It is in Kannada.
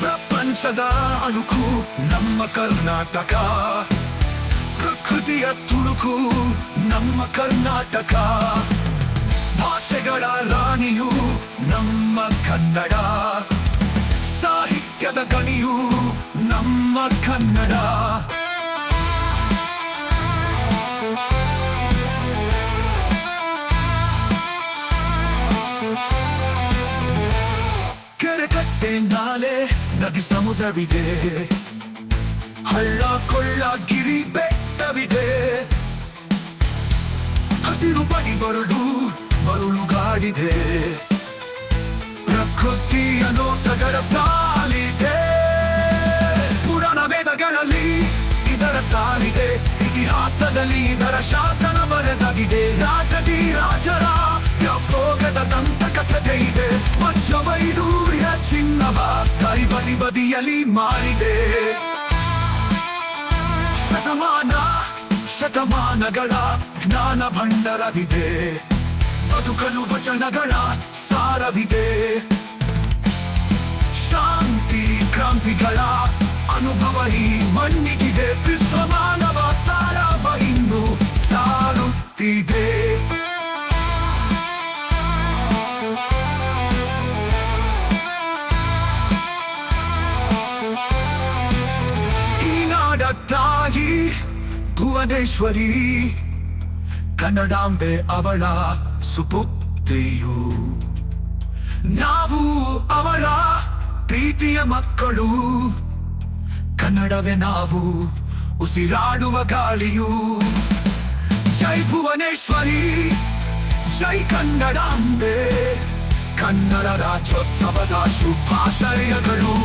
ಪ್ರಪಂಚದ ಅಣುಕು ನಮ್ಮ ಕರ್ನಾಟಕ, ಪ್ರಕೃತಿಯ ತುಣುಕು ನಮ್ಮ ಕರ್ನಾಟಕ, ಭಾಷೆಗಳ ರಾಣಿಯು ನಮ್ಮ ಕನ್ನಡ, ಸಾಹಿತ್ಯದ ಗಣಿಯು ನಮ್ಮ ಕನ್ನಡ. ಕೆರೆ ಕಟ್ಟೆ ನಾಲೆ ನದಿ ಸಮುದ್ರವಿದೆ, ಹಳ್ಳ ಕೊಳ್ಳ ಗಿರಿ ಬೆಟ್ಟವಿದೆ, ಹಸಿರು ಬಡಿ ಮರುಳುಗಾಡಿದೆ, ಪ್ರಕೃತಿಯ ನೋಟಗಳ ಸಾಲಿದೆ. ಪುರಾಣ ವೇದಗಳಲ್ಲಿ ಇದರ ಸಾಲಿದೆ, ಇತಿಹಾಸದಲ್ಲಿ ಇದರ ಶಾಸನ ಬರೆದಾಗಿದೆ. ರಾಜರ ಭೋಗದ ದಂತಕಥೆ ಇದೆ, ವಜ್ರವೈಡೂರ್ಯ ಚಿನ್ನವ ಬದಿಯಲ್ಲಿ ಮಾರಿದೆ. ಶತಮಾನಗಳ ಜ್ಞಾನ ಭಂಡರವಿದೆ, ಬದುಕಲು ವಚನಗಳ ಸಾರವಿದೆ. ಶಾಂತಿ ಕ್ರಾಂತಿಗಳ ಅನುಭವ ಈ ಮಣ್ಣಿಗಿದೆ, ವಿಶ್ವಮಾನವ ಸಾರವ ಇನ್ನು ಸಾರುತ್ತಿದೆ. ಈ ನಾಡ ತಾಯಿ ಭುವನೇಶ್ವರಿ, ಕನ್ನಡಾಂಬೆ ಅವಳ ಸುಪುತ್ರಿಯು, ನಾವು ಅವಳ ಪ್ರೀತಿಯ ಮಕ್ಕಳು. ಕನ್ನಡವೇ ನಾವು ಉಸಿರಾಡುವ ಗಾಳಿಯು. ಜೈ ಭುವನೇಶ್ವರಿ, ಜೈ ಕನ್ನಡಾಂಬೆ, ಕನ್ನಡ ರಾಜ್ಯೋತ್ಸವದ ಶುಭಾಶಯಗಳು.